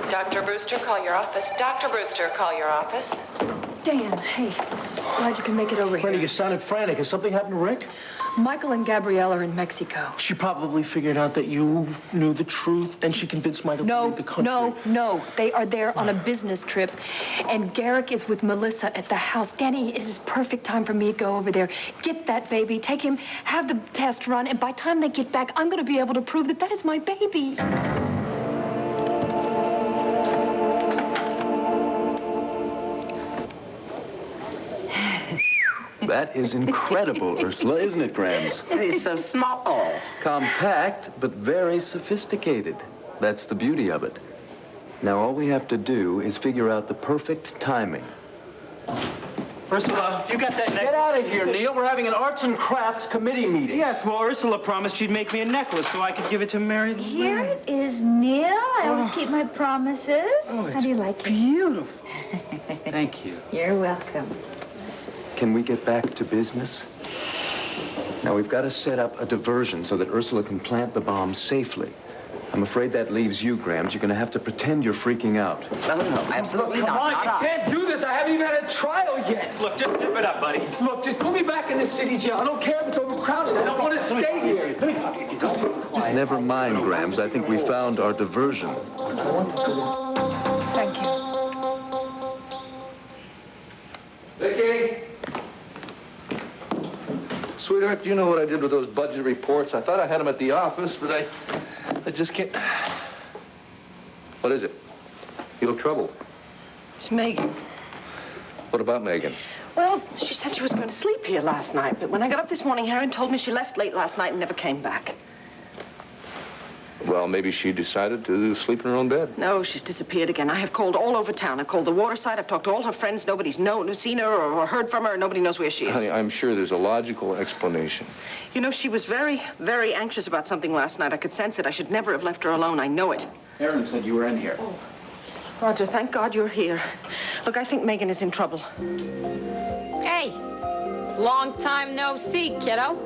Dr. Brewster, call your office. Dr. Brewster, call your office. Dan, hey. Glad you can make it over here. Franny, you sounded frantic. Has something happened to Rick? Michael and Gabrielle are in Mexico. She probably figured out that you knew the truth, and she convinced Michael to leave the country. No. They are there on a business trip, and Garrick is with Melissa at the house. Danny, it is perfect time for me to go over there. Get that baby, take him, have the test run, and by the time they get back, I'm going to be able to prove that that is my baby. That is incredible, Ursula, isn't it, Grams? He's so small. Compact, but very sophisticated. That's the beauty of it. Now, all we have to do is figure out the perfect timing. Ursula, you got that necklace? Get out of here, Neil. We're having an arts and crafts committee meeting. Yes, well, Ursula promised she'd make me a necklace so I could give it to Mary Lou. Here it is, Neil. I always keep my promises. How do you like it? Beautiful. Thank you. You're welcome. Can we get back to business? Now, we've got to set up a diversion so that Ursula can plant the bomb safely. I'm afraid that leaves you, Grams. You're going to have to pretend you're freaking out. No, absolutely Look, come on, not. you can't do this. I haven't even had a trial yet. Look, just step it up, buddy. Look, just put me back in the city jail. I don't care if it's overcrowded. I don't want to stay here. Just never mind, Grams. I think we found our diversion. Thank you. Vicky? Sweetheart, do you know what I did with those budget reports? I thought I had them at the office, but I just can't... What is it? You look troubled. It's Megan. What about Megan? Well, she said she was going to sleep here last night, but when I got up this morning, Harry told me she left late last night and never came back. Well, maybe she decided to sleep in her own bed. No, she's disappeared again. I have called all over town. I've called the waterside. I've talked to all her friends. Nobody's seen her or heard from her, and nobody knows where she is. Honey, I'm sure there's a logical explanation. You know, she was very, very anxious about something last night. I could sense it. I should never have left her alone. I know it. Aaron said you were in here. Oh. Roger, thank God you're here. Look, I think Megan is in trouble. Hey, long time no see, kiddo.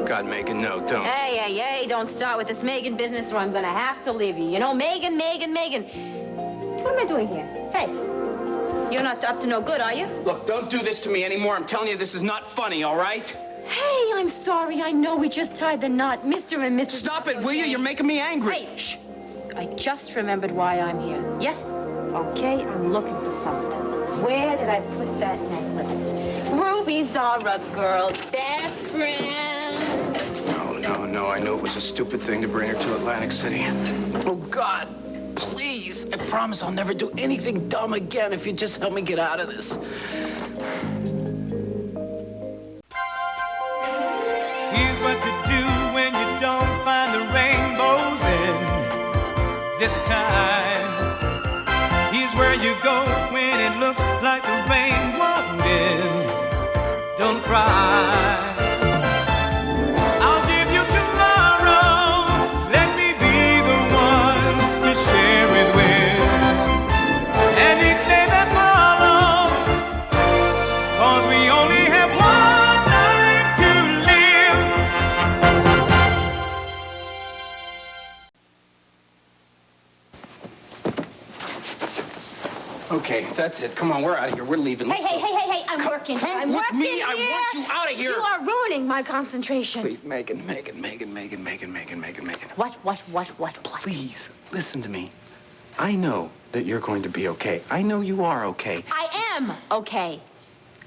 God, Megan, no, don't. Hey, don't start with this Megan business or I'm gonna have to leave you. You know, Megan. What am I doing here? Hey, you're not up to no good, are you? Look, don't do this to me anymore. I'm telling you, this is not funny, all right? Hey, I'm sorry. I know we just tied the knot. Mr. and Mrs. Stop it, will you? You're making me angry. Hey, shh. I just remembered why I'm here. Yes, okay, I'm looking for something. Where did I put that necklace? Ruby's our girl's best friend. No, I knew it was a stupid thing to bring her to Atlantic City. Oh, God, please. I promise I'll never do anything dumb again if you just help me get out of this. Here's what to do when you don't find the rainbows in this time. Here's where you go when it looks like the rain won't end. Don't cry. I'll give you tomorrow. Let me be the one to share it with. And each day that follows, 'cause we only have one life to live. Okay, that's it. Come on, we're out of here. We're leaving. Hey, I'm working. Come with me. I want you out of here. You are ruining my concentration. Please, Megan. What? Please, listen to me. I know that you're going to be okay. I know you are okay. I am okay.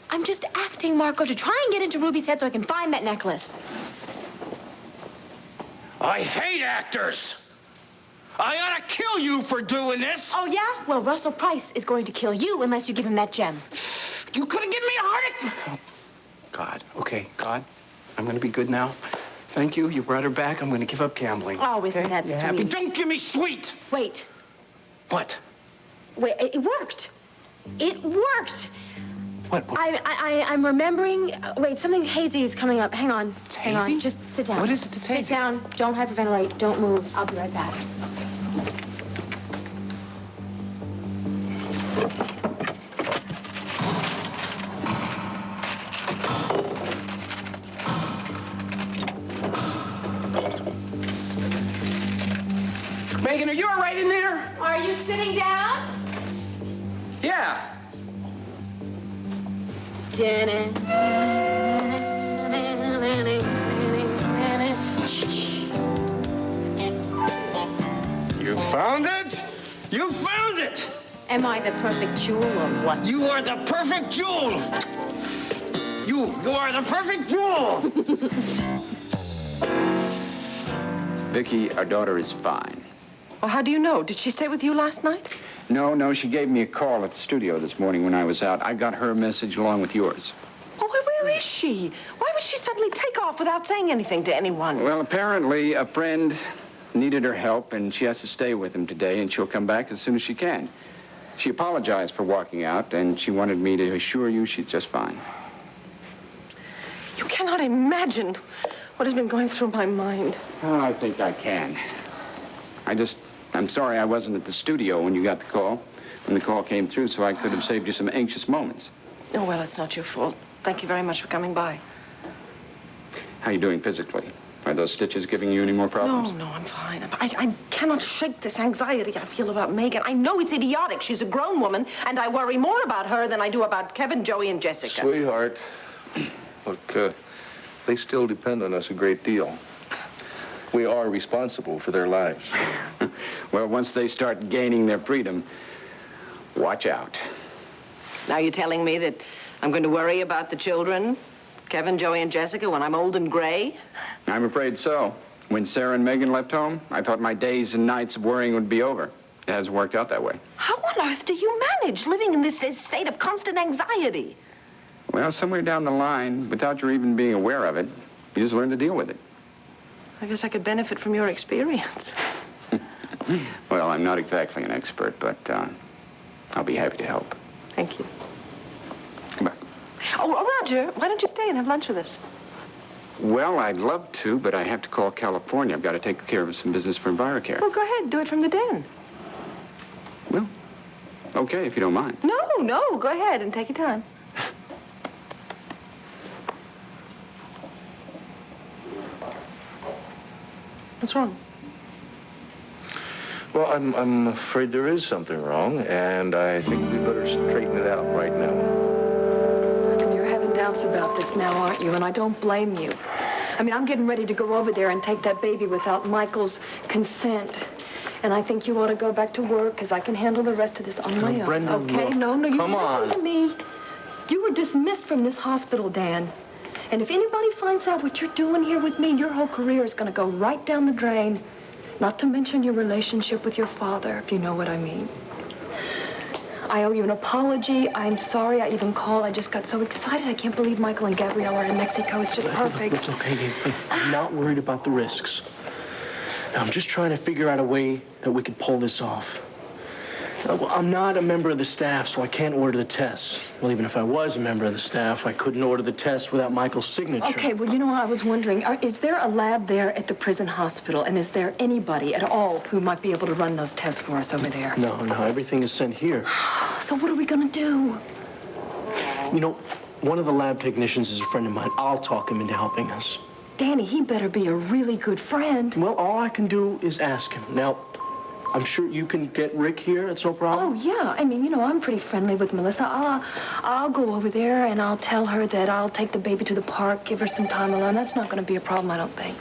I'm just acting, Marco, to try and get into Ruby's head so I can find that necklace. I hate actors. I ought to kill you for doing this. Oh, yeah? Well, Russell Price is going to kill you unless you give him that gem. You could have given me a heart attack. God, okay, God, I'm going to be good now. Thank you. You brought her back. I'm going to give up gambling. Oh, isn't that You sweet? happy? Don't give me sweet. Wait. What? Wait, it worked. It worked. What? I'm remembering. Wait, something hazy is coming up. Hang on. It's Hang hazy? on. Just sit down. What is it that's hazy? Sit down. Don't hyperventilate. Don't move. I'll be right back. Megan, are you all right in there? Are you sitting down? Yeah. You found it? You found it! Am I the perfect jewel or what? You are the perfect jewel! You are the perfect jewel! Vicky, our daughter is fine. Well, how do you know? Did she stay with you last night? No, she gave me a call at the studio this morning when I was out. I got her message along with yours. Oh, where is she? Why would she suddenly take off without saying anything to anyone? Well, apparently a friend needed her help, and she has to stay with him today, and she'll come back as soon as she can. She apologized for walking out, and she wanted me to assure you she's just fine. You cannot imagine what has been going through my mind. Oh, I think I can. I'm sorry I wasn't at the studio when you got the call, when the call came through, so I could have saved you some anxious moments. Oh, well, it's not your fault. Thank you very much for coming by. How are you doing physically? Are those stitches giving you any more problems? No, I'm fine. I cannot shake this anxiety I feel about Megan. I know it's idiotic. She's a grown woman, and I worry more about her than I do about Kevin, Joey, and Jessica. Sweetheart, look, they still depend on us a great deal. We are responsible for their lives. Well, once they start gaining their freedom, watch out. Now you're telling me that I'm going to worry about the children, Kevin, Joey, and Jessica, when I'm old and gray? I'm afraid so. When Sarah and Megan left home, I thought my days and nights of worrying would be over. It hasn't worked out that way. How on earth do you manage living in this state of constant anxiety? Well, somewhere down the line, without your even being aware of it, you just learn to deal with it. I guess I could benefit from your experience. Well, I'm not exactly an expert, but I'll be happy to help. Thank you. Come on. Oh, Roger, why don't you stay and have lunch with us? Well, I'd love to, but I have to call California. I've got to take care of some business for EnviroCare. Well, go ahead. Do it from the den. Well, okay, if you don't mind. No, go ahead and take your time. What's wrong? Well, I'm afraid there is something wrong, and I think we better straighten it out right now. And you're having doubts about this now, aren't you? And I don't blame you. I mean, I'm getting ready to go over there and take that baby without Michael's consent. And I think you ought to go back to work, because I can handle the rest of this on my own. Brenda, okay? look. No, you Come on. listen to me. You were dismissed from this hospital, Dan. And if anybody finds out what you're doing here with me, your whole career is going to go right down the drain. Not to mention your relationship with your father, if you know what I mean. I owe you an apology. I'm sorry I even called. I just got so excited. I can't believe Michael and Gabrielle are in Mexico. It's just perfect. It's okay, Gabe. I'm not worried about the risks. I'm just trying to figure out a way that we could pull this off. Well, I'm not a member of the staff, so I can't order the tests. Well, even if I was a member of the staff, I couldn't order the test without Michael's signature. Okay, well, you know, I was wondering, is there a lab there at the prison hospital, and is there anybody at all who might be able to run those tests for us over there? No, everything is sent here. So what are we going to do? You know, one of the lab technicians is a friend of mine. I'll talk him into helping us. Danny, he better be a really good friend. Well, all I can do is ask him. Now, I'm sure you can get Rick here. It's no problem. Oh, yeah. I mean, you know, I'm pretty friendly with Melissa. I'll go over there, and I'll tell her that I'll take the baby to the park, give her some time alone. That's not going to be a problem, I don't think.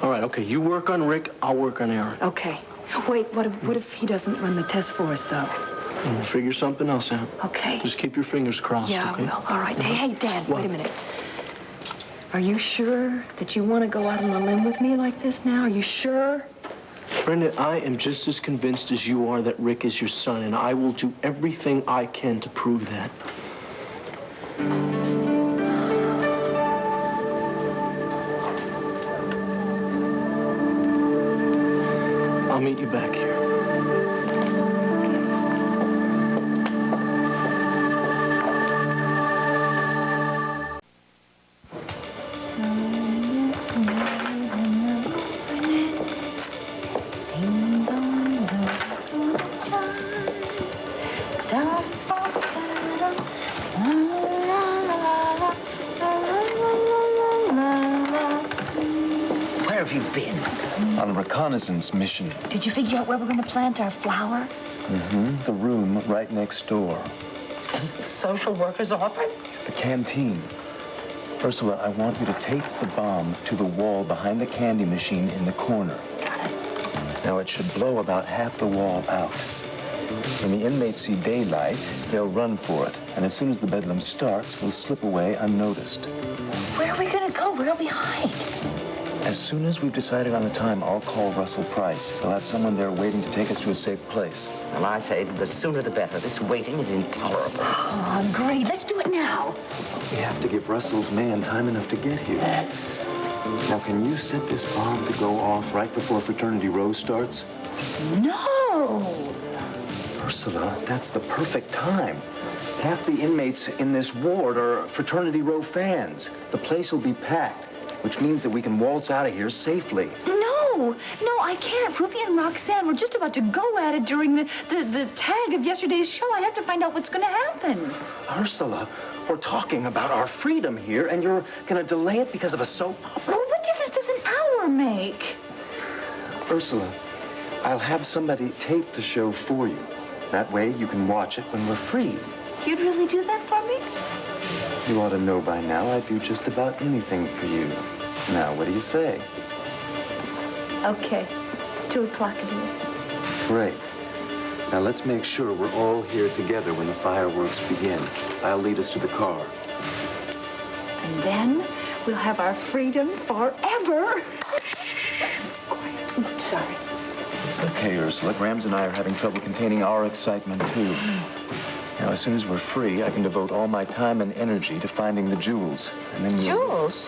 All right, okay. You work on Rick. I'll work on Aaron. Okay. Wait, what if he doesn't run the test for us, though? We'll figure something else out. Okay. Just keep your fingers crossed, Yeah, okay? I will. All right. Hey, Dan, What? wait a minute. Are you sure that you want to go out on a limb with me like this now? Are you sure? Brenda, I am just as convinced as you are that Rick is your son, and I will do everything I can to prove that. I'll meet you back here. Where have you been? On reconnaissance mission. Did you figure out where we're going to plant our flower? Mm-hmm. The room right next door. This is the social worker's office? The canteen. Ursula, I want you to take the bomb to the wall behind the candy machine in the corner. Got it. Now, it should blow about half the wall out. When the inmates see daylight, they'll run for it. And as soon as the bedlam starts, we'll slip away unnoticed. Where are we going to go? Where are we hide? As soon as we've decided on a time, I'll call Russell Price. He'll have someone there waiting to take us to a safe place. Well, I say the sooner the better. This waiting is intolerable. Oh, great. Let's do it now. We have to give Russell's man time enough to get here. Now, can you set this bomb to go off right before Fraternity Row starts? No! Ursula, that's the perfect time. Half the inmates in this ward are Fraternity Row fans. The place will be packed, which means that we can waltz out of here safely. No, I can't. Ruby and Roxanne were just about to go at it during the tag of yesterday's show. I have to find out what's going to happen. Ursula, we're talking about our freedom here, and you're going to delay it because of a soap opera? Well, what difference does an hour make? Ursula, I'll have somebody tape the show for you. That way you can watch it when we're free. You'd really do that for me? You ought to know by now I'd do just about anything for you. Now, what do you say? Okay. 2 o'clock it is. Great. Now, let's make sure we're all here together when the fireworks begin. I'll lead us to the car. And then we'll have our freedom forever. Oops, sorry. It's okay, Ursula. Grams and I are having trouble containing our excitement, too. Now, as soon as we're free, I can devote all my time and energy to finding the jewels. And then Jewels?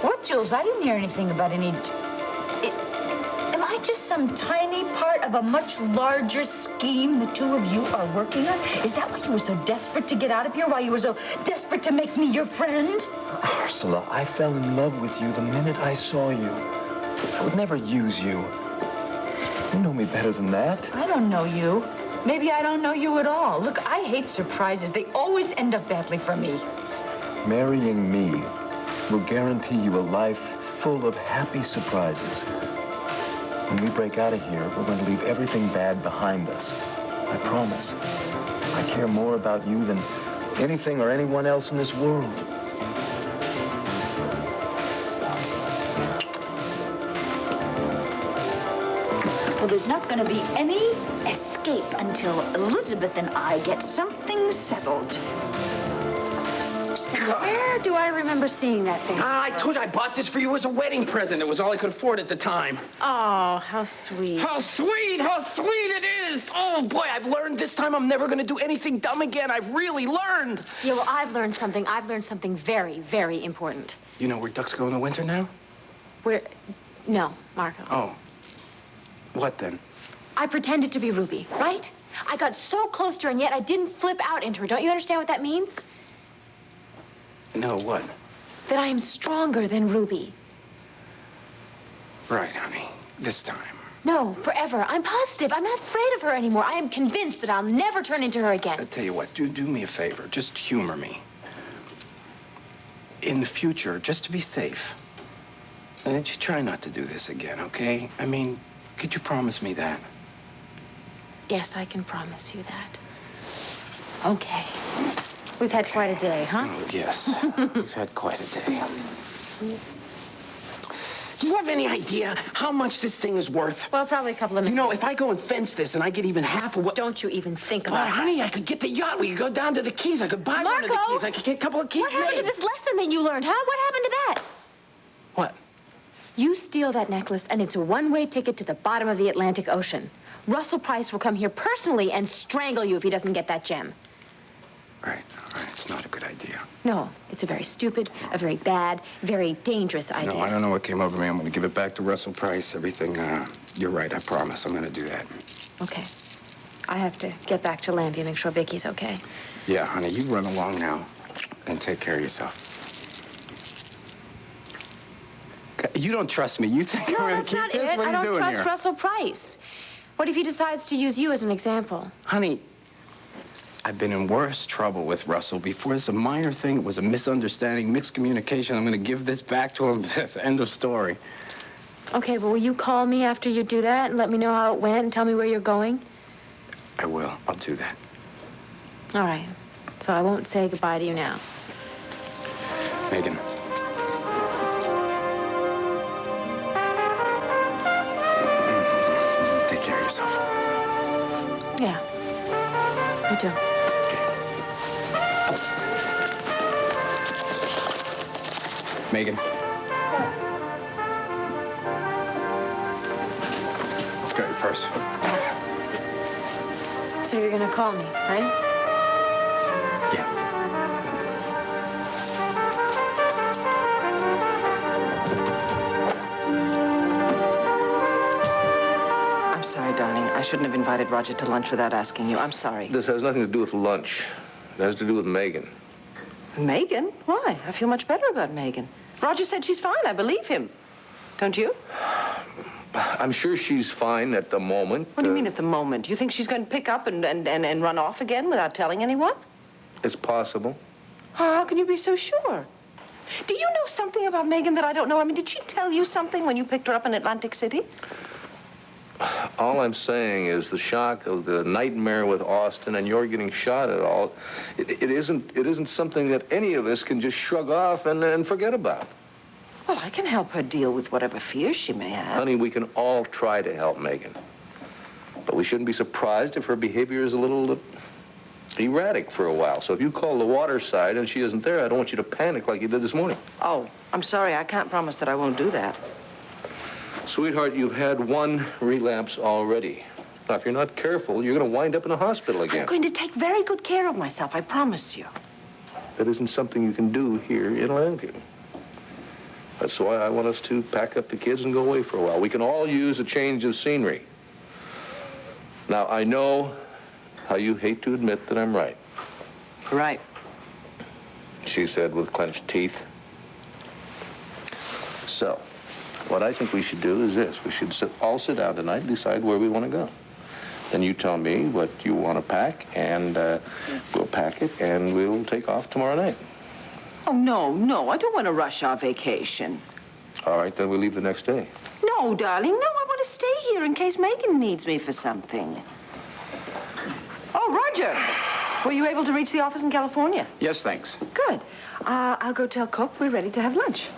What jewels? I didn't hear anything about any... Am I just some tiny part of a much larger scheme the two of you are working on? Is that why you were so desperate to get out of here? Why you were so desperate to make me your friend? Ursula, I fell in love with you the minute I saw you. I would never use you. You know me better than that. I don't know you. Maybe I don't know you at all. Look, I hate surprises. They always end up badly for me. Marrying me will guarantee you a life full of happy surprises. When we break out of here, we're going to leave everything bad behind us. I promise. I care more about you than anything or anyone else in this world. Well, there's not going to be any escape until Elizabeth and I get something settled. Where do I remember seeing that thing? I told you I bought this for you as a wedding present. It was all I could afford at the time. Oh, how sweet. How sweet it is. Oh, boy, I've learned this time I'm never going to do anything dumb again. I've really learned. Yeah, well, I've learned something. I've learned something very, very important. You know where ducks go in the winter now? Where... No, Marco. Oh. What then? I pretended to be Ruby, right? I got so close to her, and yet I didn't flip out into her. Don't you understand what that means? No, what? That I am stronger than Ruby. Right, honey. This time. No, forever. I'm positive. I'm not afraid of her anymore. I am convinced that I'll never turn into her again. I'll tell you what, do me a favor. Just humor me. In the future, just to be safe, you try not to do this again, okay? I mean, could you promise me that? Yes, I can promise you that. Okay. We've had quite a day, huh? Oh, yes. We've had quite a day. Do you have any idea how much this thing is worth? Well, probably a couple of minutes. You know, if I go and fence this and I get even half of what... Don't you even think about But, it. honey, I could get the yacht. We could go down to the Keys. I could buy one of the Keys. I could get a couple of Keys What happened to made. this lesson that you learned, huh? What happened to that? What? You steal that necklace, and it's a one-way ticket to the bottom of the Atlantic Ocean. Russell Price will come here personally and strangle you if he doesn't get that gem. Right. It's not a good idea. No, it's a very stupid, a very bad, very dangerous idea. No, I don't know what came over me. I'm going to give it back to Russell Price. Everything, you're right. I promise. I'm going to do that. Okay. I have to get back to Lambia, make sure Vicky's okay. Yeah, honey, you run along now and take care of yourself. You don't trust me. You think No, we're going that's to keep not this? it. What are I you don't doing trust here? Russell Price. What if he decides to use you as an example? Honey, I've been in worse trouble with Russell before. It's a minor thing. It was a misunderstanding, mixed communication. I'm going to give this back to him. End of story. Okay, but will you call me after you do that and let me know how it went and tell me where you're going? I will. I'll do that. All right. So I won't say goodbye to you now. Megan. Take care of yourself. Yeah. You too. Megan. Got your purse. So you're gonna call me, right? Yeah. I'm sorry, darling. I shouldn't have invited Roger to lunch without asking you. I'm sorry. This has nothing to do with lunch. It has to do with Megan. Megan? Why? I feel much better about Megan. Roger said she's fine. I believe him. Don't you? I'm sure she's fine at the moment. What do you mean at the moment? You think she's going to pick up and run off again without telling anyone? It's possible. How can you be so sure? Do you know something about Megan that I don't know? I mean, did she tell you something when you picked her up in Atlantic City? All I'm saying is the shock of the nightmare with Austin and you're getting shot at all, it isn't something that any of us can just shrug off and forget about. Well, I can help her deal with whatever fears she may have. Honey, we can all try to help Megan. But we shouldn't be surprised if her behavior is a little erratic for a while. So if you call the water side and she isn't there, I don't want you to panic like you did this morning. Oh, I'm sorry. I can't promise that I won't do that. Sweetheart, you've had one relapse already. Now, if you're not careful, you're going to wind up in a hospital again. I'm going to take very good care of myself, I promise you. That isn't something you can do here in Longview. That's why I want us to pack up the kids and go away for a while. We can all use a change of scenery. Now, I know how you hate to admit that I'm right. Right. She said with clenched teeth. So, what I think we should do is this. We should all sit down tonight and decide where we want to go. Then you tell me what you want to pack, and we'll pack it, and we'll take off tomorrow night. Oh, no. I don't want to rush our vacation. All right, then we'll leave the next day. No, darling. No, I want to stay here in case Megan needs me for something. Oh, Roger. Were you able to reach the office in California? Yes, thanks. Good. I'll go tell Cook we're ready to have lunch.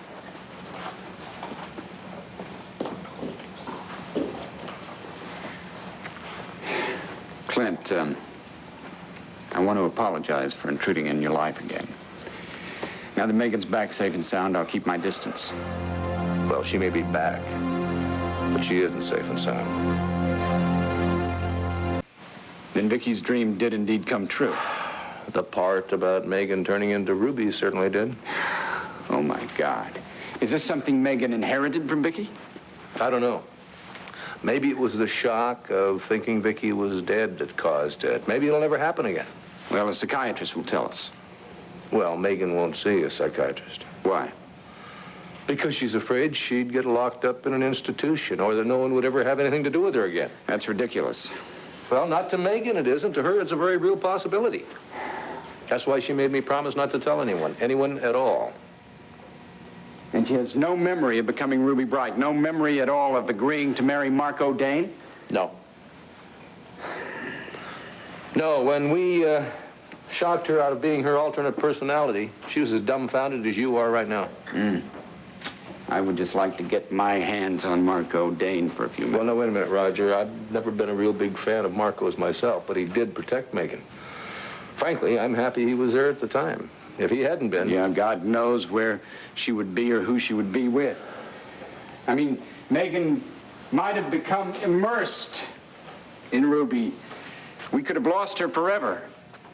Clint, I want to apologize for intruding in your life again. Now that Megan's back safe and sound, I'll keep my distance. Well, she may be back, but she isn't safe and sound. Then Vicky's dream did indeed come true. The part about Megan turning into Ruby certainly did. Oh, my God. Is this something Megan inherited from Vicky? I don't know. Maybe it was the shock of thinking Vicky was dead that caused it. Maybe it'll never happen again. Well, a psychiatrist will tell us. Well, Megan won't see a psychiatrist. Why? Because she's afraid she'd get locked up in an institution or that no one would ever have anything to do with her again. That's ridiculous. Well, not to Megan it isn't. To her, it's a very real possibility. That's why she made me promise not to tell anyone at all. And she has no memory of becoming Ruby Bright, no memory at all of agreeing to marry Marco Dane? No. No, when we shocked her out of being her alternate personality, she was as dumbfounded as you are right now. I would just like to get my hands on Marco Dane for a few minutes. Well, no, wait a minute, Roger. I've never been a real big fan of Marco's myself, but he did protect Megan. Frankly, I'm happy he was there at the time. If he hadn't been... Yeah, God knows where she would be or who she would be with. I mean, Megan might have become immersed in Ruby. We could have lost her forever.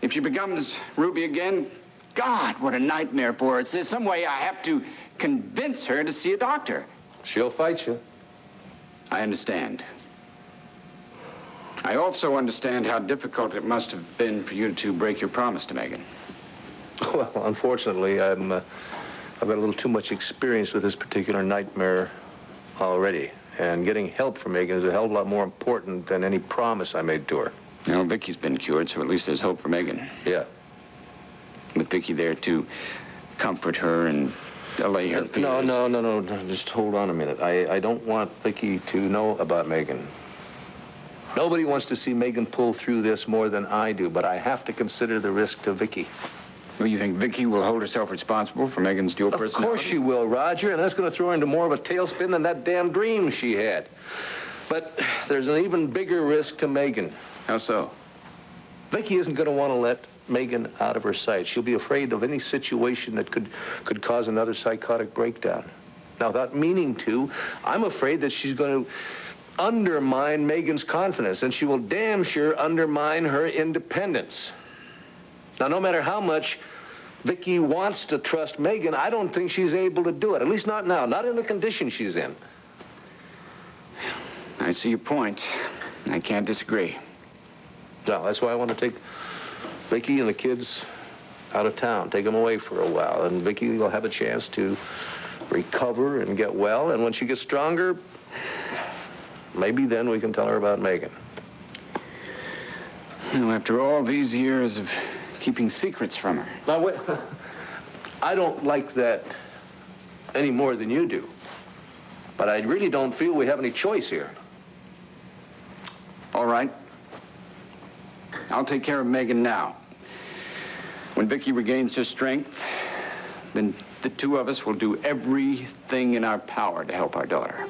If she becomes Ruby again, God, what a nightmare for her. There's some way I have to convince her to see a doctor. She'll fight you. I understand. I also understand how difficult it must have been for you to break your promise to Megan. Well, unfortunately, I've got a little too much experience with this particular nightmare already. And getting help from Megan is a hell of a lot more important than any promise I made to her. You know, Vicky's been cured, so at least there's hope for Megan. Yeah. With Vicky there to comfort her and allay her fears. No. Just hold on a minute. I don't want Vicky to know about Megan. Nobody wants to see Megan pull through this more than I do, but I have to consider the risk to Vicky. Well, you think Vicky will hold herself responsible for Megan's dual personality? Of course she will, Roger, and that's going to throw her into more of a tailspin than that damn dream she had. But there's an even bigger risk to Megan. How so? Vicky isn't going to want to let Megan out of her sight. She'll be afraid of any situation that could cause another psychotic breakdown. Now, without meaning to, I'm afraid that she's going to undermine Megan's confidence, and she will damn sure undermine her independence. Now, no matter how much Vicky wants to trust Megan, I don't think she's able to do it, at least not now, not in the condition she's in. I see your point. I can't disagree. No, that's why I want to take Vicky and the kids out of town, take them away for a while, and Vicky will have a chance to recover and get well, and when she gets stronger, maybe then we can tell her about Megan. Well, after all these years of keeping secrets from her. Now, wait, I don't like that any more than you do, but I really don't feel we have any choice here. All right. I'll take care of Megan now. When Vicky regains her strength, then the two of us will do everything in our power to help our daughter.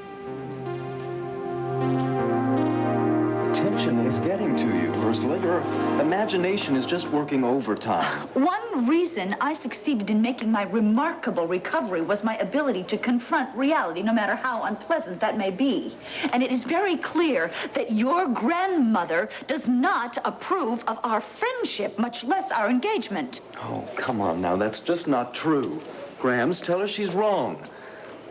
Tension is getting to you, Ursula. Your imagination is just working overtime. One reason I succeeded in making my remarkable recovery was my ability to confront reality, no matter how unpleasant that may be. And it is very clear that your grandmother does not approve of our friendship, much less our engagement. Oh, come on now. That's just not true. Grams, tell her she's wrong.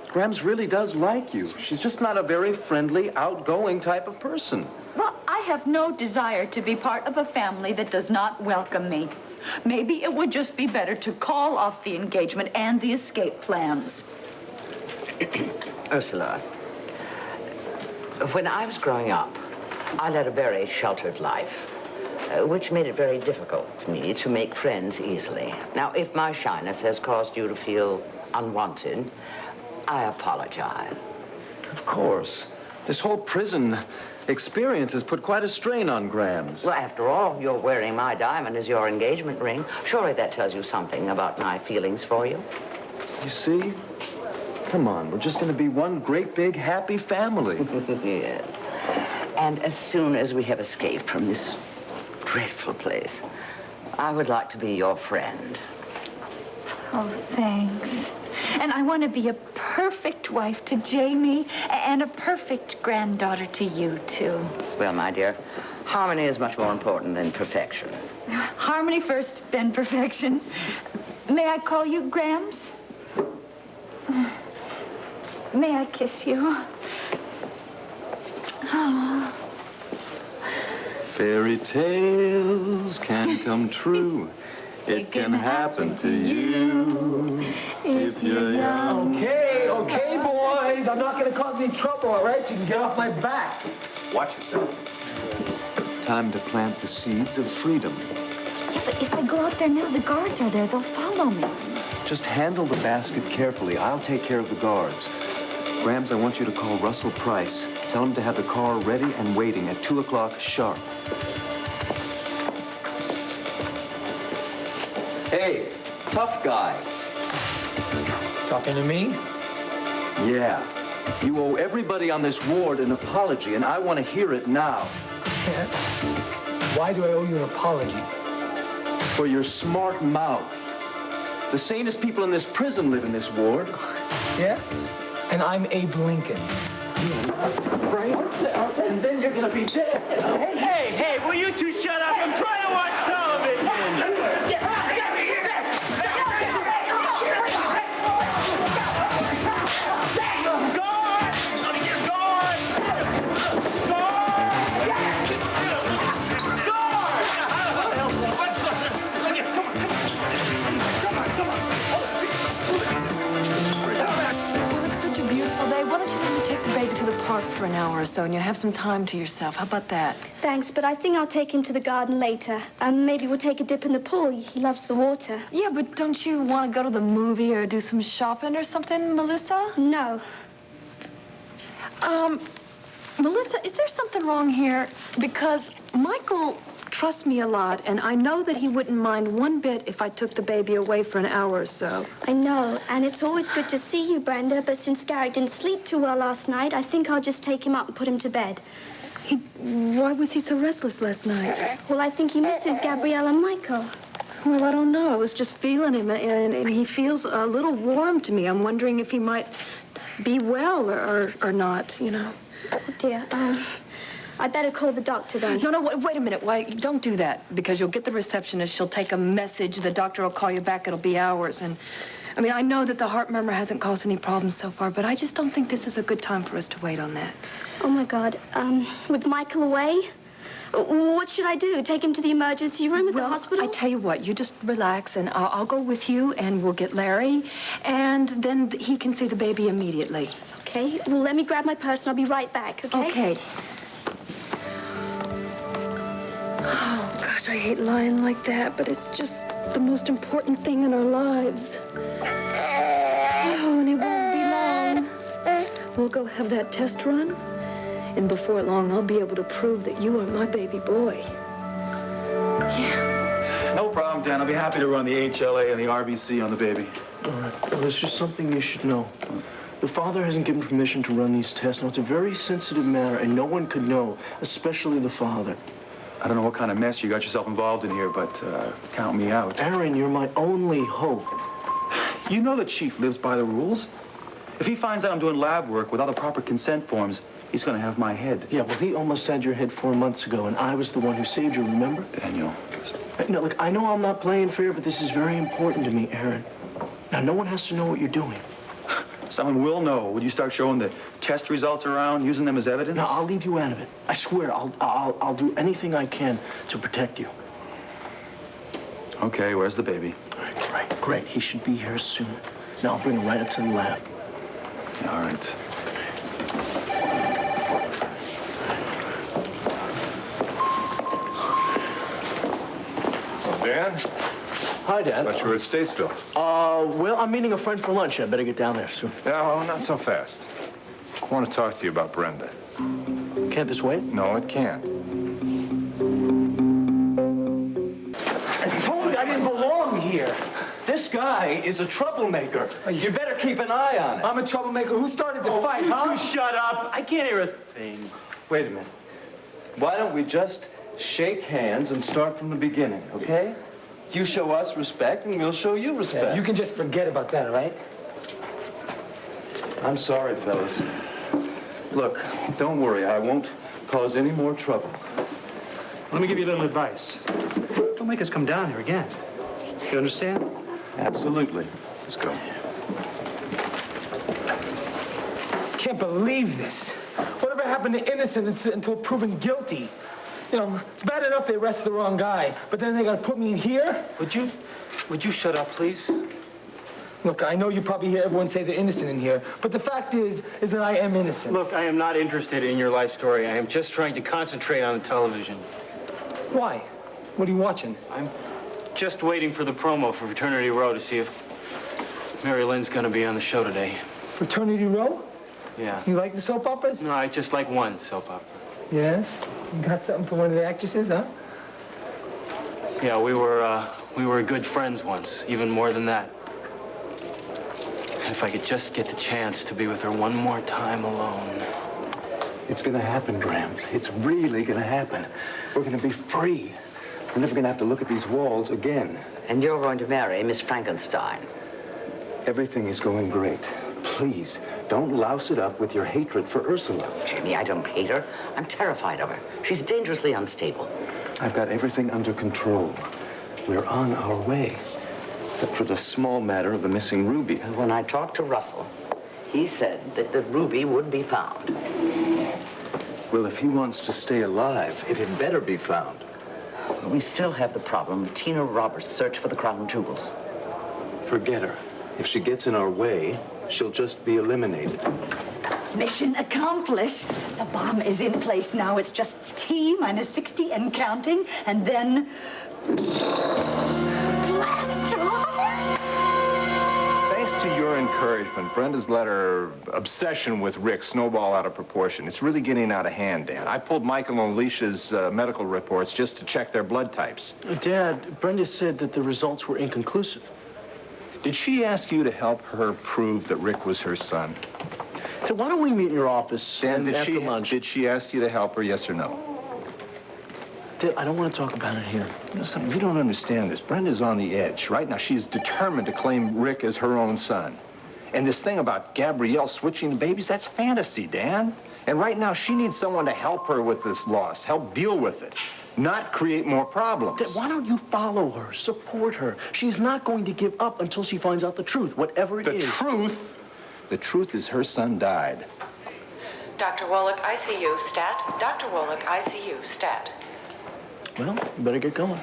Grams really does like you. She's just not a very friendly, outgoing type of person. Well, I have no desire to be part of a family that does not welcome me. Maybe it would just be better to call off the engagement and the escape plans. Ursula, when I was growing up, I led a very sheltered life, which made it very difficult for me to make friends easily. Now, if my shyness has caused you to feel unwanted, I apologize. Of course. This whole prison experience has put quite a strain on Grams. Well, after all, you're wearing my diamond as your engagement ring. Surely that tells you something about my feelings for you. You see? Come on, we're just going to be one great big happy family. Yes. And as soon as we have escaped from this dreadful place, I would like to be your friend. Oh, thanks. And I want to be a perfect wife to Jamie and a perfect granddaughter to you, too. Well, my dear, harmony is much more important than perfection. Harmony first, then perfection. May I call you Grams? May I kiss you? Oh. Fairy tales can come true. It can happen to you if you're young. Okay, boys. I'm not going to cause any trouble, all right? You can get off my back. Watch yourself. Time to plant the seeds of freedom. Yeah, but if I go out there now, the guards are there. They'll follow me. Just handle the basket carefully. I'll take care of the guards. Grams, I want you to call Russell Price. Tell him to have the car ready and waiting at 2 o'clock sharp. Hey, tough guy. Talking to me? Yeah. You owe everybody on this ward an apology, and I want to hear it now. Why do I owe you an apology? For your smart mouth. The sanest people in this prison live in this ward. Yeah? And I'm Abe Lincoln. Right? And then you're going to be dead. Hey, will you two shut up? I'm trying to watch television. Well, it's such a beautiful day. Why don't you let me take the baby to the park for an hour or so, and you'll have some time to yourself. How about that? Thanks, but I think I'll take him to the garden later. Maybe we'll take a dip in the pool. He loves the water. Yeah, but don't you want to go to the movie or do some shopping or something, Melissa? No. Melissa, is there something wrong here? Because Michael trusts me a lot, and I know that he wouldn't mind one bit if I took the baby away for an hour or so. I know, and it's always good to see you, Brenda, but since Garrick didn't sleep too well last night, I think I'll just take him up and put him to bed. Why was he so restless last night? Well, I think he misses Gabrielle and Michael. Well, I don't know. I was just feeling him, and he feels a little warm to me. I'm wondering if he might be well or not, you know. Oh, dear. I'd better call the doctor then. No, wait a minute. Why? Don't do that, because you'll get the receptionist. She'll take a message. The doctor will call you back. It'll be hours. And, I mean, I know that the heart murmur hasn't caused any problems so far, but I just don't think this is a good time for us to wait on that. Oh, my God. With Michael away? What should I do? Take him to the emergency room at the hospital? I tell you what, you just relax, and I'll go with you, and we'll get Larry, and then he can see the baby immediately. Okay. Well, let me grab my purse, and I'll be right back, okay? Okay. Oh, gosh, I hate lying like that, but it's just the most important thing in our lives. Oh, and it won't be long. We'll go have that test run, and before long, I'll be able to prove that you are my baby boy. Yeah. No problem, Dan. I'll be happy to run the HLA and the RBC on the baby. All right. Well, there's just something you should know. The father hasn't given permission to run these tests. Now, it's a very sensitive matter, and no one could know, especially the father. I don't know what kind of mess you got yourself involved in here, but count me out. Aaron, you're my only hope. You know the chief lives by the rules. If he finds out I'm doing lab work without the proper consent forms, he's going to have my head. Yeah, well, he almost had your head 4 months ago, and I was the one who saved you, remember? Daniel. No, look, I know I'm not playing fair, but this is very important to me, Aaron. Now, no one has to know what you're doing. Someone will know. Would you start showing the test results around, using them as evidence? No, I'll leave you out of it. I swear, I'll do anything I can to protect you. Okay, where's the baby? All right, great. He should be here soon. Now, I'll bring him right up to the lab. All right. Dan? Hi, Dad. Thought you were at Statesville. Well, I'm meeting a friend for lunch. I better get down there soon. No, not so fast. I want to talk to you about Brenda. Can't this wait? No, it can't. I told you I didn't belong here. This guy is a troublemaker. You better keep an eye on it. I'm a troublemaker. Who started the fight, huh? You shut up. I can't hear a thing. Wait a minute. Why don't we just shake hands and start from the beginning, okay? You show us respect, and we'll show you respect. Yeah, you can just forget about that, all right? I'm sorry, fellas. Look, don't worry. I won't cause any more trouble. Let me give you a little advice. Don't make us come down here again. You understand? Absolutely. Let's go. Can't believe this. Whatever happened to innocence until proven guilty? You know, it's bad enough they arrested the wrong guy, but then they gotta put me in here? Would you shut up, please? Look, I know you probably hear everyone say they're innocent in here, but the fact is that I am innocent. Look, I am not interested in your life story. I am just trying to concentrate on the television. Why? What are you watching? I'm just waiting for the promo for Fraternity Row to see if Mary Lynn's gonna be on the show today. Fraternity Row? Yeah. You like the soap operas? No, I just like one soap opera. Yeah? You got something for one of the actresses, huh? Yeah, we were good friends once, even more than that. And if I could just get the chance to be with her one more time alone. It's gonna happen, Grams. It's really gonna happen. We're gonna be free. We're never gonna have to look at these walls again. And you're going to marry Miss Frankenstein. Everything is going great. Please, don't louse it up with your hatred for Ursula. Jimmy, I don't hate her. I'm terrified of her. She's dangerously unstable. I've got everything under control. We're on our way. Except for the small matter of the missing ruby. When I talked to Russell, he said that the ruby would be found. Well, if he wants to stay alive, it had better be found. We still have the problem of Tina Roberts' search for the crown jewels. Forget her. If she gets in our way, she'll just be eliminated. Mission accomplished. The bomb is in place now. It's just T minus 60 and counting, and then... blast off! Thanks to your encouragement, Brenda's let her obsession with Rick snowball out of proportion. It's really getting out of hand, Dan. I pulled Michael and Alicia's medical reports just to check their blood types. Dad, Brenda said that the results were inconclusive. Did she ask you to help her prove that Rick was her son? So why don't we meet in your office Dan, after lunch? Did she ask you to help her, yes or no? Dad, I don't want to talk about it here. Listen, you don't understand this. Brenda's on the edge. Right now, she's determined to claim Rick as her own son. And this thing about Gabrielle switching the babies, that's fantasy, Dan. And right now, she needs someone to help her with this loss, help deal with it, not create more problems. Dad, why don't you follow her, support her? She's not going to give up until she finds out the truth, whatever it is. The truth? The truth is her son died. Dr. Wallach, ICU, stat. Dr. Wallach, ICU, stat. Well, you better get going.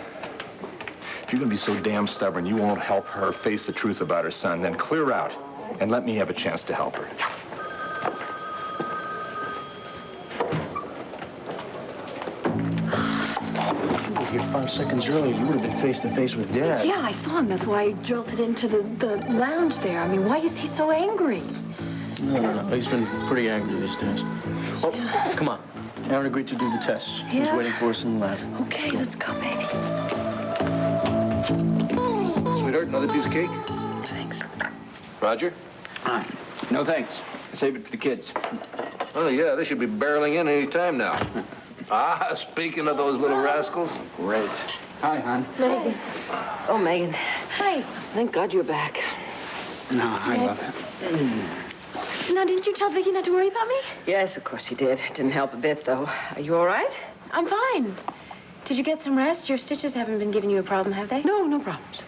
If you're going to be so damn stubborn you won't help her face the truth about her son, then clear out and let me have a chance to help her. You were here 5 seconds earlier. You would have been face to face with Dad. Yeah, I saw him. That's why I jolted into the lounge there. I mean, why is he so angry? No. He's been pretty angry these days. Oh, come on. Aaron agreed to do the tests. He's Yeah? waiting for us in the lab. Okay, let's go, baby. Sweetheart, another piece of cake? Thanks. Roger? No thanks. Save it for the kids. Oh, yeah, they should be barreling in any time now. Speaking of those little rascals. Great. Hi, hon. Megan. Oh, Megan. Hi. Thank God you're back. No, I love it. Now, didn't you tell Vicki not to worry about me? Yes, of course he did. Didn't help a bit, though. Are you all right? I'm fine. Did you get some rest? Your stitches haven't been giving you a problem, have they? No, no problems.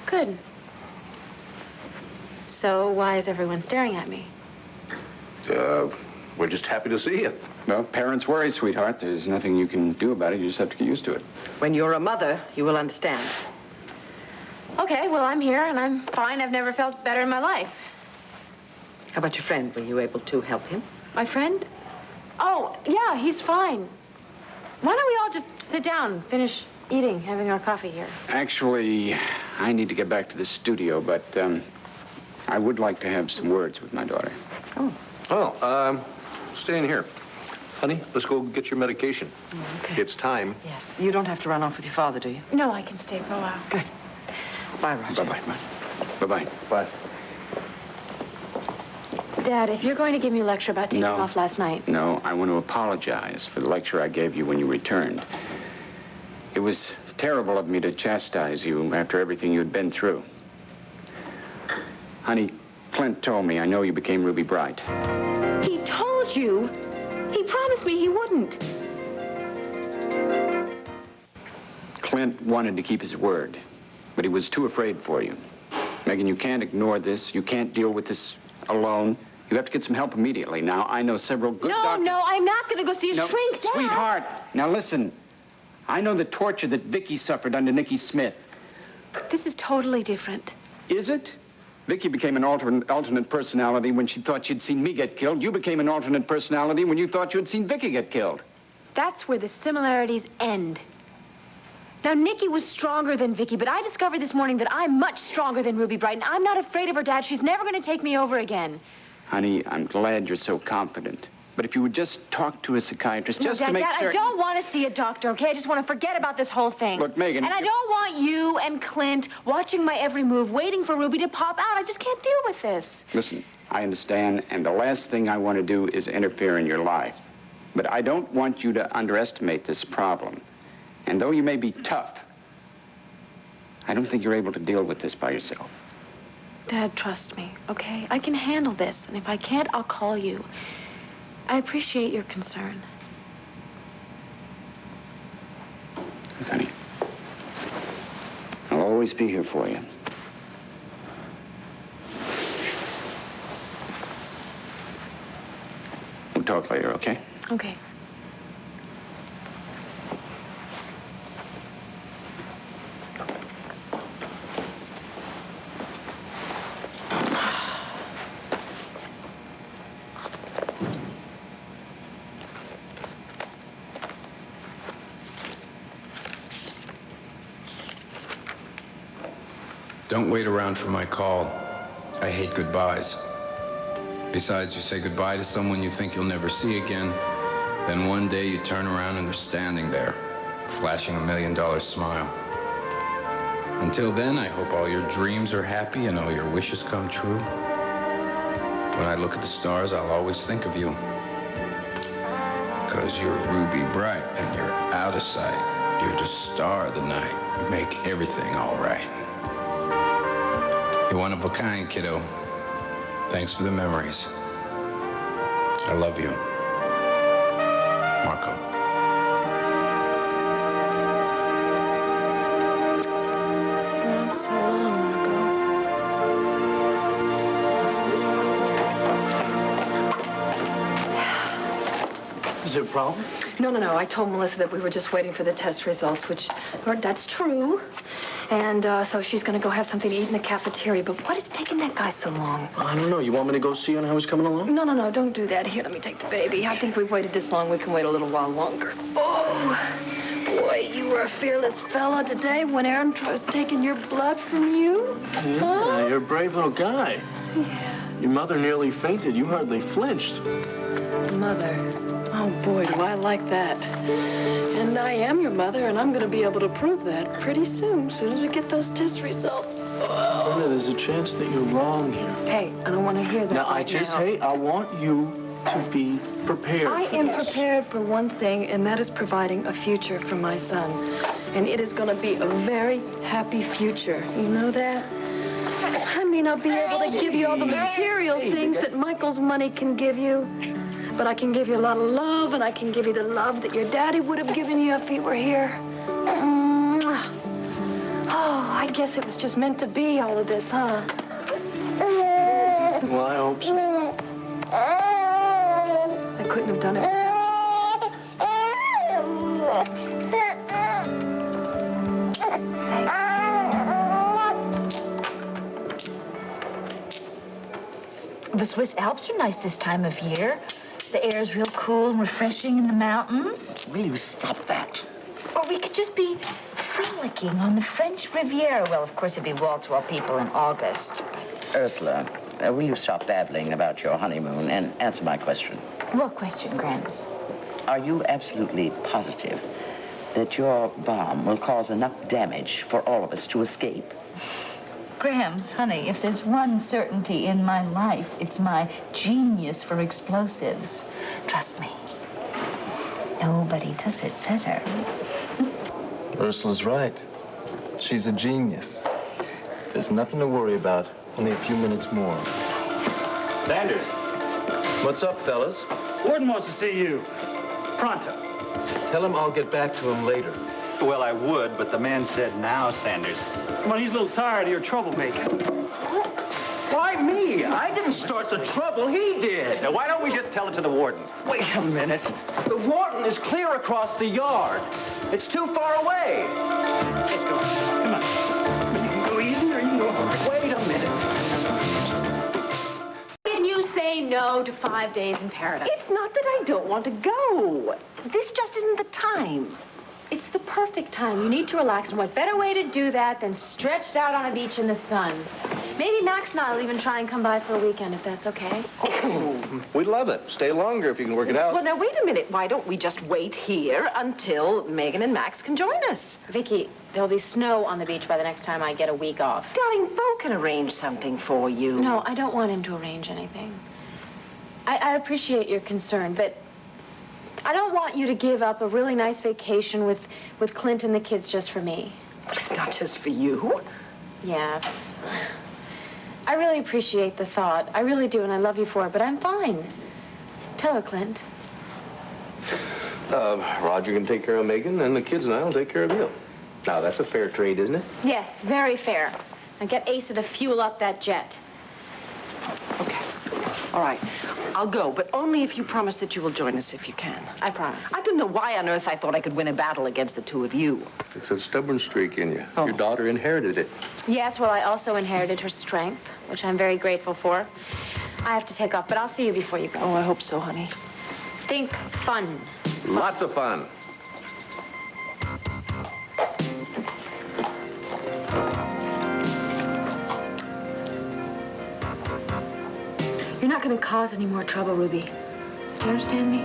Good. So why is everyone staring at me? We're just happy to see you. Well, parents worry, sweetheart. There's nothing you can do about it. You just have to get used to it. When you're a mother, you will understand. Okay, well, I'm here and I'm fine. I've never felt better in my life. How about your friend? Were you able to help him? My friend? Oh, yeah, he's fine. Why don't we all just sit down, finish eating, having our coffee here? Actually, I need to get back to the studio, but I would like to have some words with my daughter. Stay in here. Honey, let's go get your medication. Okay. It's time. Yes. You don't have to run off with your father, do you? No, I can stay for a while. Good. Bye, Roger. Bye-bye. Bye-bye. Bye. Dad, if you're going to give me a lecture about taking No. off last night... No, I want to apologize for the lecture I gave you when you returned. It was terrible of me to chastise you after everything you'd been through. Honey, Clint told me. I know you became Ruby Bright. He told you? He promised me he wouldn't. Clint wanted to keep his word, but he was too afraid for you. Megan, you can't ignore this. You can't deal with this alone. You have to get some help immediately. Now, I know several good doctors... No, I'm not going to go see a shrink, Dad. Sweetheart, now listen. I know the torture that Vicky suffered under Nikki Smith. This is totally different. Is it? Vicky became an alternate personality when she thought she'd seen me get killed. You became an alternate personality when you thought you had seen Vicky get killed. That's where the similarities end. Now, Nikki was stronger than Vicky, but I discovered this morning that I'm much stronger than Ruby Bright, and I'm not afraid of her, Dad. She's never going to take me over again. Honey, I'm glad you're so confident. But if you would just talk to a psychiatrist, just Dad, to make Dad, certain... I don't want to see a doctor, okay? I just want to forget about this whole thing. Look, Megan... And I don't want you and Clint watching my every move, waiting for Ruby to pop out. I just can't deal with this. Listen, I understand, and the last thing I want to do is interfere in your life. But I don't want you to underestimate this problem. And though you may be tough, I don't think you're able to deal with this by yourself. Dad, trust me, okay? I can handle this, and if I can't, I'll call you. I appreciate your concern. Look, honey, I'll always be here for you. We'll talk later, okay? Okay. Don't wait around for my call. I hate goodbyes. Besides, you say goodbye to someone you think you'll never see again, then one day you turn around and they're standing there, flashing $1 million smile. Until then, I hope all your dreams are happy and all your wishes come true. When I look at the stars, I'll always think of you. Because you're ruby bright and you're out of sight. You're the star of the night. You make everything all right. You're one of a kind, kiddo. Thanks for the memories. I love you. Marco. So long, Marco. Is there a problem? No. I told Melissa that we were just waiting for the test results, which, that's true. And so she's going to go have something to eat in the cafeteria. But what is taking that guy so long? I don't know. You want me to go see on how he's coming along? No. Don't do that. Here, let me take the baby. I think we've waited this long. We can wait a little while longer. Oh, boy, you were a fearless fella today when Aaron was taking your blood from you. Yeah, huh? You're a brave little guy. Yeah. Your mother nearly fainted. You hardly flinched. Mother. Oh, boy, do I like that. And I am your mother, and I'm going to be able to prove that pretty soon as we get those test results. Oh. Brenda, there's a chance that you're wrong here. Hey, I don't want to hear that Now, right now. hey, I want you to be prepared I for am this. prepared for one thing, and that is providing a future for my son. And it is going to be a very happy future. You know that? I may not be able to give you all the material things that Michael's money can give you, but I can give you a lot of love, and I can give you the love that your daddy would have given you if he were here. Mwah. Oh, I guess it was just meant to be, all of this, huh? Well, I hope so. I couldn't have done it. The Swiss Alps are nice this time of year. The air's real cool and refreshing in the mountains. Will you stop that? Or we could just be frolicking on the French Riviera. Well, of course, it'd be wall-to-wall people in August. Ursula, will you stop babbling about your honeymoon and answer my question? What question, Gramps? Are you absolutely positive that your bomb will cause enough damage for all of us to escape? Grams, honey, if there's one certainty in my life, it's my genius for explosives. Trust me. Nobody does it better. Ursula's right. She's a genius. There's nothing to worry about. Only a few minutes more. Sanders. What's up, fellas? Warden wants to see you. Pronto. Tell him I'll get back to him later. Well, I would, but the man said now, Sanders. Well, he's a little tired of your troublemaking. Why me? I didn't start the trouble. He did. Now, why don't we just tell it to the warden? Wait a minute. The warden is clear across the yard. It's too far away. Let's go. Come on. You can go easy or you can go hard. Wait a minute. Can you say no to 5 days in paradise? It's not that I don't want to go. This just isn't the time. It's the perfect time. You need to relax, and what better way to do that than stretched out on a beach in the sun? Maybe Max and I will even try and come by for a weekend, if that's okay. We'd love it. Stay longer if you can work it out. Well, now, wait a minute. Why don't we just wait here until Megan and Max can join us? Vicky, there'll be snow on the beach by the next time I get a week off. Darling, Bo can arrange something for you. No, I don't want him to arrange anything. I appreciate your concern, but I don't want you to give up a really nice vacation with Clint and the kids just for me. But it's not just for you. Yes. I really appreciate the thought. I really do, and I love you for it, but I'm fine. Tell her, Clint. Roger can take care of Megan, and the kids and I will take care of you. Now, that's a fair trade, isn't it? Yes, very fair. Now get Asa to fuel up that jet. Okay. All right. I'll go, but only if you promise that you will join us if you can. I promise. I don't know why on earth I thought I could win a battle against the two of you. It's a stubborn streak in you. Your daughter inherited it. Yes, well, I also inherited her strength, which I'm very grateful for. I have to take off, but I'll see you before you go. Oh, I hope so, honey. Think fun. Lots of fun. going to cause any more trouble, Ruby. Do you understand me?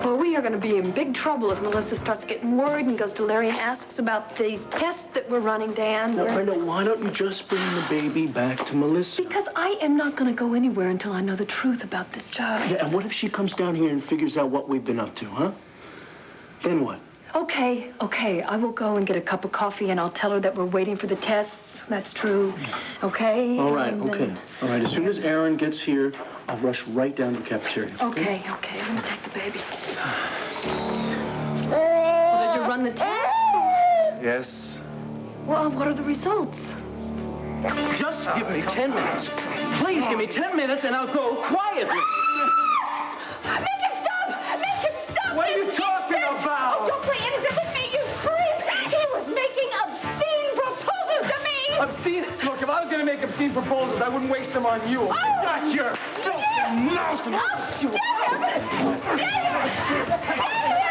Well, we are going to be in big trouble if Melissa starts getting worried and goes to Larry and asks about these tests that we're running, Dan. Now, Brenda, why don't you just bring the baby back to Melissa? Because I am not going to go anywhere until I know the truth about this child. Yeah, and what if she comes down here and figures out what we've been up to, huh? Then what? Okay. I will go and get a cup of coffee, and I'll tell her that we're waiting for the tests. That's true. Okay? All right, and, okay. All right, as soon as Aaron gets here, I'll rush right down to the cafeteria. Okay. Let me take the baby. Well, did you run the test? Yes. Well, what are the results? Just give me 10 minutes. Please give me 10 minutes, and I'll go quietly. Make him stop! Make him stop! What are you talking about? Oh, don't play innocent with me, you creep! He was making obscene proposals to me! Obscene? Look, if I was going to make obscene proposals, I wouldn't waste them on you. Oh! Got your filthy mouth. Get him! Get him! Get him!